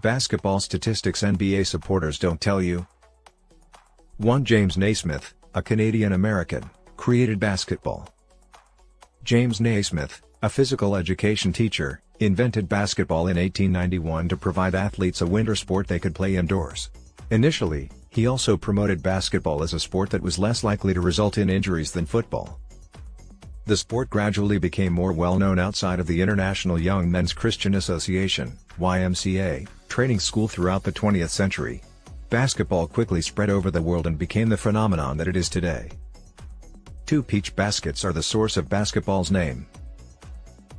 Basketball statistics NBA supporters don't tell you. 1. James Naismith, a Canadian-American, created basketball. James Naismith, a physical education teacher, invented basketball in 1891 to provide athletes a winter sport they could play indoors. Initially, he also promoted basketball as a sport that was less likely to result in injuries than football. The sport gradually became more well-known outside of the International Young Men's Christian Association (YMCA) training school throughout the 20th century. Basketball quickly spread over the world and became the phenomenon that it is today. 2 peach baskets are the source of basketball's name.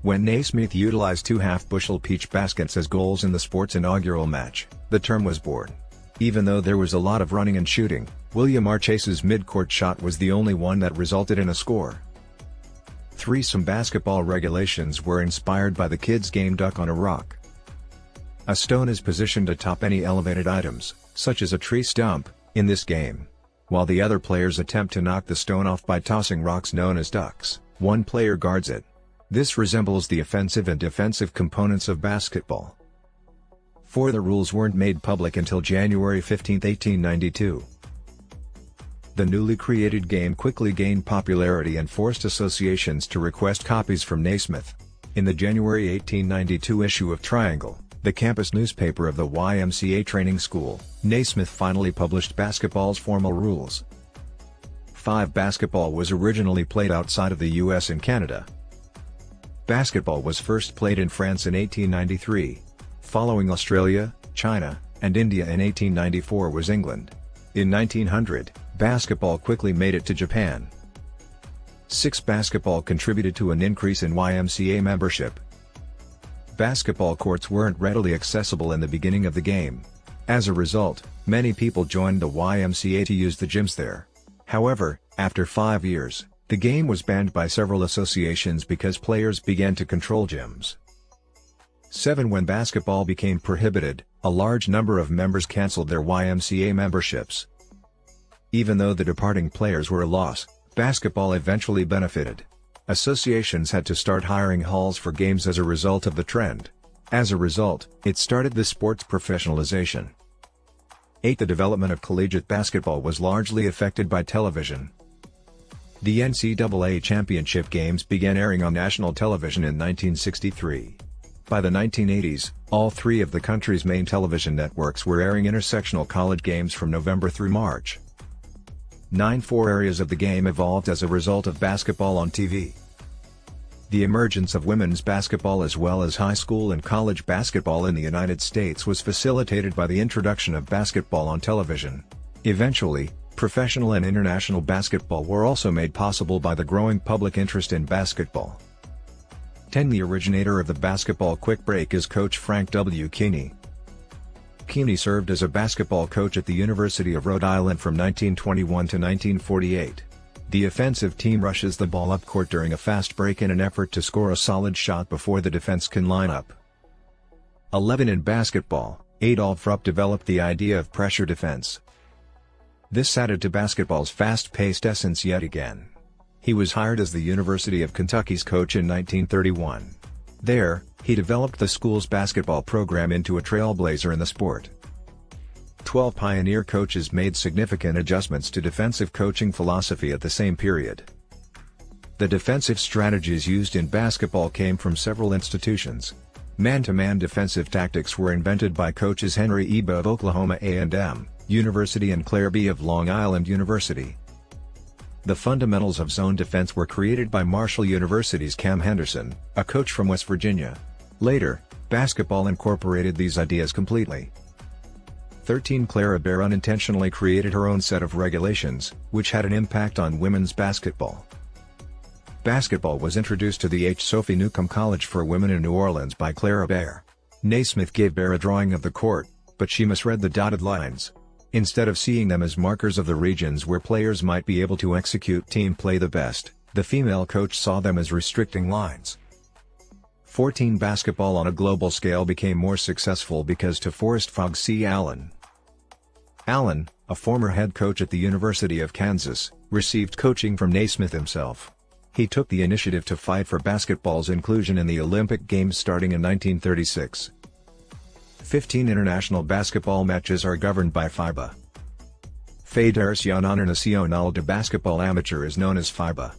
When Naismith utilized 2 half-bushel peach baskets as goals in the sport's inaugural match, the term was born. Even though there was a lot of running and shooting, William R. Chase's mid-court shot was the only one that resulted in a score. 3. Some basketball regulations were inspired by the kids' game Duck on a Rock. A stone is positioned atop any elevated items, such as a tree stump, in this game. While the other players attempt to knock the stone off by tossing rocks known as ducks, one player guards it. This resembles the offensive and defensive components of basketball. 4. The rules weren't made public until January 15, 1892. The newly created game quickly gained popularity and forced associations to request copies from Naismith. In the January 1892 issue of Triangle, the campus newspaper of the YMCA training school, Naismith finally published basketball's formal rules. 5. Basketball was originally played outside of the US and Canada. Basketball was first played in France in 1893. Following Australia, China, and India in 1894 was England. In 1900, basketball quickly made it to Japan. 6. Basketball contributed to an increase in YMCA membership. Basketball courts weren't readily accessible in the beginning of the game. As a result, many people joined the YMCA to use the gyms there. However, after 5 years, the game was banned by several associations because players began to control gyms. 7. When basketball became prohibited, a large number of members canceled their YMCA memberships. Even though the departing players were a loss, basketball eventually benefited. Associations had to start hiring halls for games as a result of the trend. As a result, it started the sport's professionalization. 8. The development of collegiate basketball was largely affected by television. The NCAA championship games began airing on national television in 1963. By the 1980s, all 3 of the country's main television networks were airing intersectional college games from November through March. 9. 4 areas of the game evolved as a result of basketball on TV. The emergence of women's basketball as well as high school and college basketball in the United States was facilitated by the introduction of basketball on television. Eventually, professional and international basketball were also made possible by the growing public interest in basketball. 10. The originator of the basketball quick break is Coach Frank W. Keaney. Keaney served as a basketball coach at the University of Rhode Island from 1921 to 1948. The offensive team rushes the ball up court during a fast break in an effort to score a solid shot before the defense can line up. 11. In basketball, Adolph Ru-pp developed the idea of pressure defense. This added to basketball's fast-paced essence yet again. He was hired as the University of Kentucky's coach in 1931. There, he developed the school's basketball program into a trailblazer in the sport. 12. Pioneer coaches made significant adjustments to defensive coaching philosophy at the same period. The defensive strategies used in basketball came from several institutions. Man-to-man defensive tactics were invented by coaches Henry E. Bubb of Oklahoma A&M University and Clara Baer of Long Island University. The fundamentals of zone defense were created by Marshall University's Cam Henderson, a coach from West Virginia. Later, basketball incorporated these ideas completely. 13. Clara Baer unintentionally created her own set of regulations, which had an impact on women's basketball. Basketball was introduced to the H. Sophie Newcomb College for Women in New Orleans by Clara Baer. Naismith gave Baer a drawing of the court, but she misread the dotted lines. Instead of seeing them as markers of the regions where players might be able to execute team play the best, the female coach saw them as restricting lines. 14. Basketball on a global scale became more successful because to Forrest Phog C.Allen. Allen, a former head coach at the University of Kansas, received coaching from Naismith himself. He took the initiative to fight for basketball's inclusion in the Olympic Games starting in 1936. 15 international basketball matches are governed by FIBA. Fédération Internationale de Basketball Amateur is known as FIBA.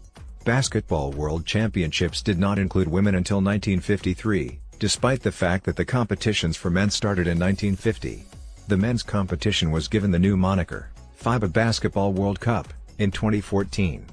Basketball World Championships did not include women until 1953, despite the fact that the competitions for men started in 1950. The men's competition was given the new moniker, FIBA Basketball World Cup, in 2014.